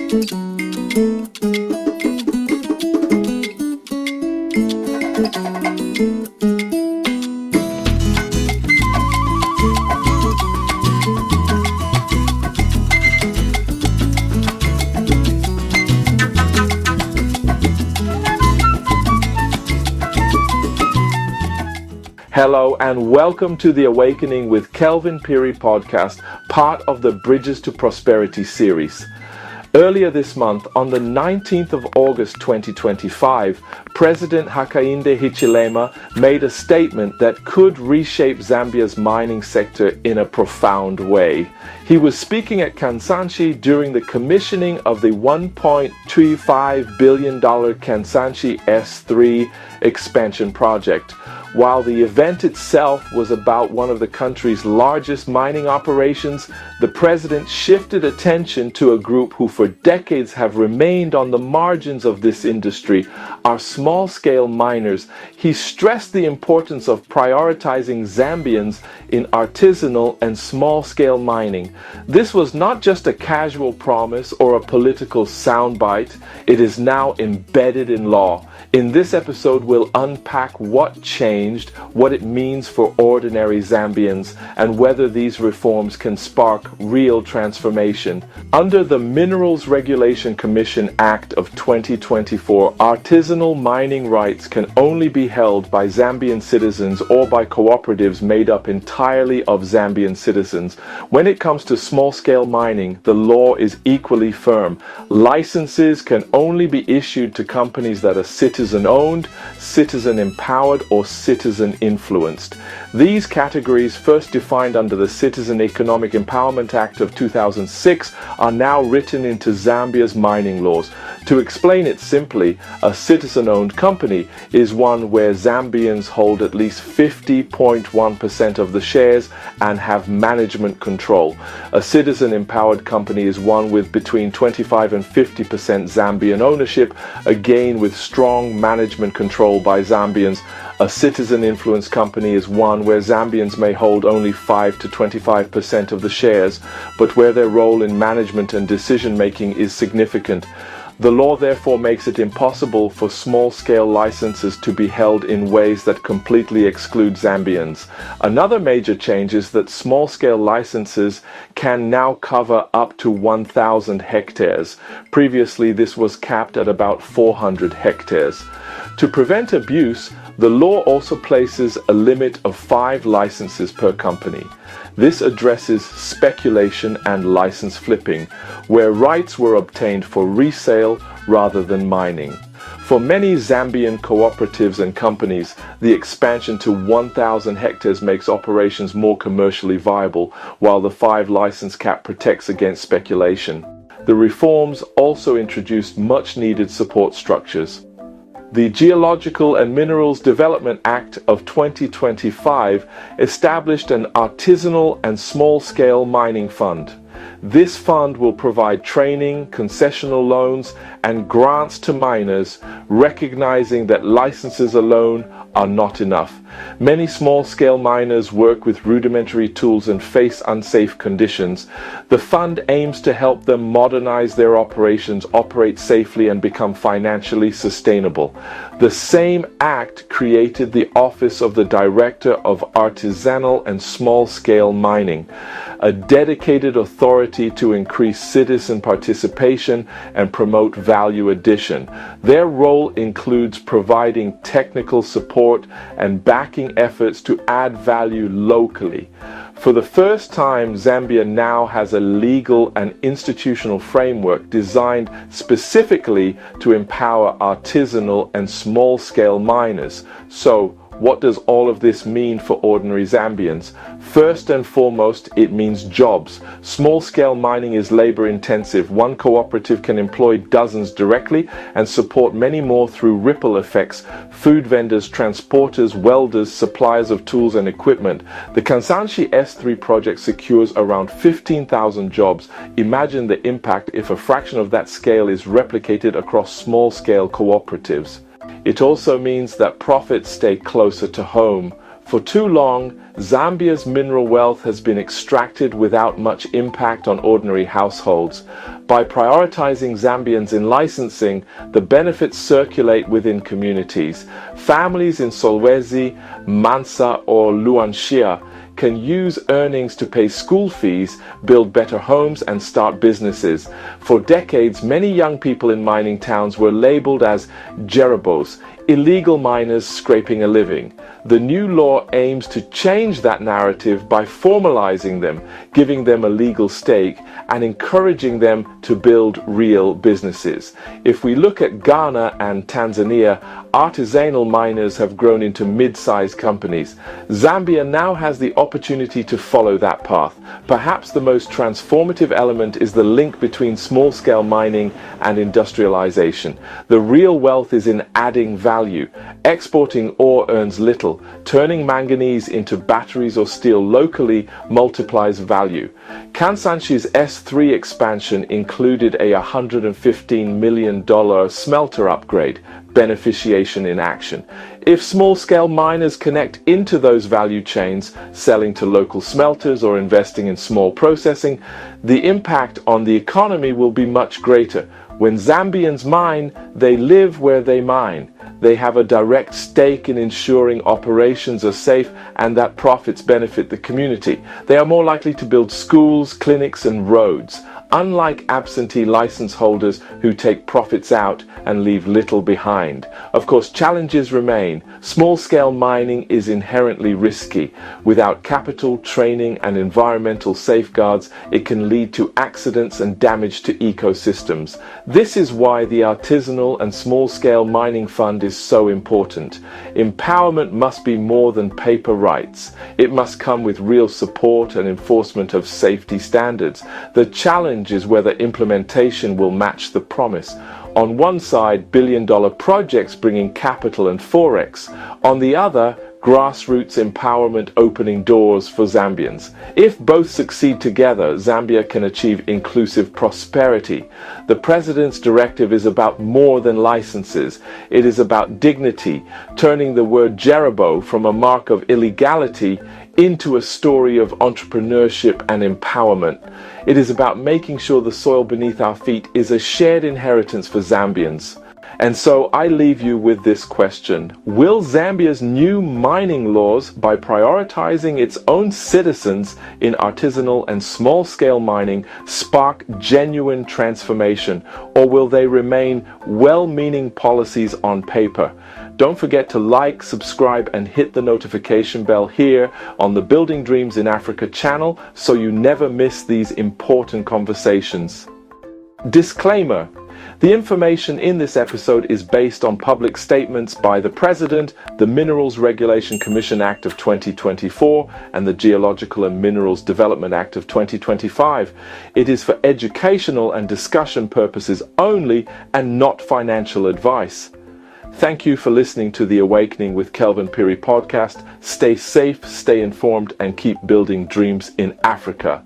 Hello and welcome to the Awakening with Kelvin Phiri Podcast, part of the Bridges to Prosperity series. Earlier this month, on the 19th of August 2025, President Hakainde Hichilema made a statement that could reshape Zambia's mining sector in a profound way. He was speaking at Kansanshi during the commissioning of the $1.25 billion Kansanshi S3 expansion project. While the event itself was about one of the country's largest mining operations, the president shifted attention to a group who for decades have remained on the margins of this industry, our small-scale miners. He stressed the importance of prioritizing Zambians in artisanal and small-scale mining. This was not just a casual promise or a political soundbite. It is now embedded in law. In this episode, we'll unpack what changed, what it means for ordinary Zambians, and whether these reforms can spark real transformation. Under the Minerals Regulation Commission Act of 2024, artisanal mining rights can only be held by Zambian citizens or by cooperatives made up entirely of Zambian citizens. When it comes to small-scale mining, the law is equally firm. Licenses can only be issued to companies that are citizen-owned, citizen-empowered, or citizen-influenced. These categories, first defined under the Socioeconomic Empowerment Act of 2006, are now written into Zambia's mining laws. To explain it simply, a citizen-owned company is one where Zambians hold at least 50.1% of the shares and have management control. A citizen-empowered company is one with between 25 and 50% Zambian ownership, again with strong management control by Zambians. A citizen-influenced company is one where Zambians may hold only 5 to 25% of the shares, but where their role in management and decision-making is significant. The law therefore makes it impossible for small-scale licenses to be held in ways that completely exclude Zambians. Another major change is that small-scale licenses can now cover up to 1,000 hectares. Previously, this was capped at about 400 hectares. To prevent abuse, the law also places a limit of 5 licenses per company. This addresses speculation and license flipping, where rights were obtained for resale rather than mining. For many Zambian cooperatives and companies, the expansion to 1,000 hectares makes operations more commercially viable, while the 5 license cap protects against speculation. The reforms also introduced much-needed support structures. The Geological and Minerals Development Act of 2025 established an artisanal and small-scale mining fund. This fund will provide training, concessional loans, and grants to miners, recognizing that licenses alone are not enough. Many small-scale miners work with rudimentary tools and face unsafe conditions. The fund aims to help them modernize their operations, operate safely, and become financially sustainable. The same act created the Office of the Director of Artisanal and Small-Scale Mining, a dedicated authority to increase citizen participation and promote value addition. Their role includes providing technical support and backing efforts to add value locally. For the first time, Zambia now has a legal and institutional framework designed specifically to empower artisanal and small-scale miners. So, what does all of this mean for ordinary Zambians? First and foremost, it means jobs. Small-scale mining is labor-intensive. One cooperative can employ dozens directly and support many more through ripple effects: food vendors, transporters, welders, suppliers of tools and equipment. The Kansanshi S3 project secures around 15,000 jobs. Imagine the impact if a fraction of that scale is replicated across small-scale cooperatives. It also means that profits stay closer to home. For too long, Zambia's mineral wealth has been extracted without much impact on ordinary households. By prioritizing Zambians in licensing, the benefits circulate within communities. Families in Solwezi, Mansa, or Luanshia can use earnings to pay school fees, build better homes, and start businesses. For decades, many young people in mining towns were labeled as jerabos, illegal miners scraping a living. The new law aims to change that narrative by formalizing them, giving them a legal stake, and encouraging them to build real businesses. If we look at Ghana and Tanzania, artisanal miners have grown into mid-sized companies. Zambia now has the opportunity to follow that path. Perhaps the most transformative element is the link between small-scale mining and industrialization. The real wealth is in adding value. Exporting ore earns little. Turning manganese into batteries or steel locally multiplies value. Kansanshi's S3 expansion included a $115 million smelter upgrade. Beneficiation in action. If small-scale miners connect into those value chains, selling to local smelters or investing in small processing, the impact on the economy will be much greater. When Zambians mine, they live where they mine. They have a direct stake in ensuring operations are safe and that profits benefit the community. They are more likely to build schools, clinics, and roads, unlike absentee license holders who take profits out and leave little behind. Of course, challenges remain. Small-scale mining is inherently risky. Without capital, training, and environmental safeguards, it can lead to accidents and damage to ecosystems. This is why the Artisanal and Small-Scale Mining Fund is so important. Empowerment must be more than paper rights. It must come with real support and enforcement of safety standards. The challenge is whether implementation will match the promise. On one side, billion-dollar projects bringing capital and forex. On the other, grassroots empowerment opening doors for Zambians. If both succeed together, Zambia can achieve inclusive prosperity. The President's directive is about more than licenses. It is about dignity, turning the word jerabo from a mark of illegality into a story of entrepreneurship and empowerment. It is about making sure the soil beneath our feet is a shared inheritance for Zambians. And so I leave you with this question. Will Zambia's new mining laws, by prioritizing its own citizens in artisanal and small-scale mining, spark genuine transformation, or will they remain well-meaning policies on paper? Don't forget to like, subscribe, and hit the notification bell here on the Building Dreams in Africa channel so you never miss these important conversations. Disclaimer. The information in this episode is based on public statements by the President, the Minerals Regulation Commission Act of 2024, and the Geological and Minerals Development Act of 2025. It is for educational and discussion purposes only and not financial advice. Thank you for listening to the Awakening with Kelvin Phiri podcast. Stay safe, stay informed, and keep building dreams in Africa.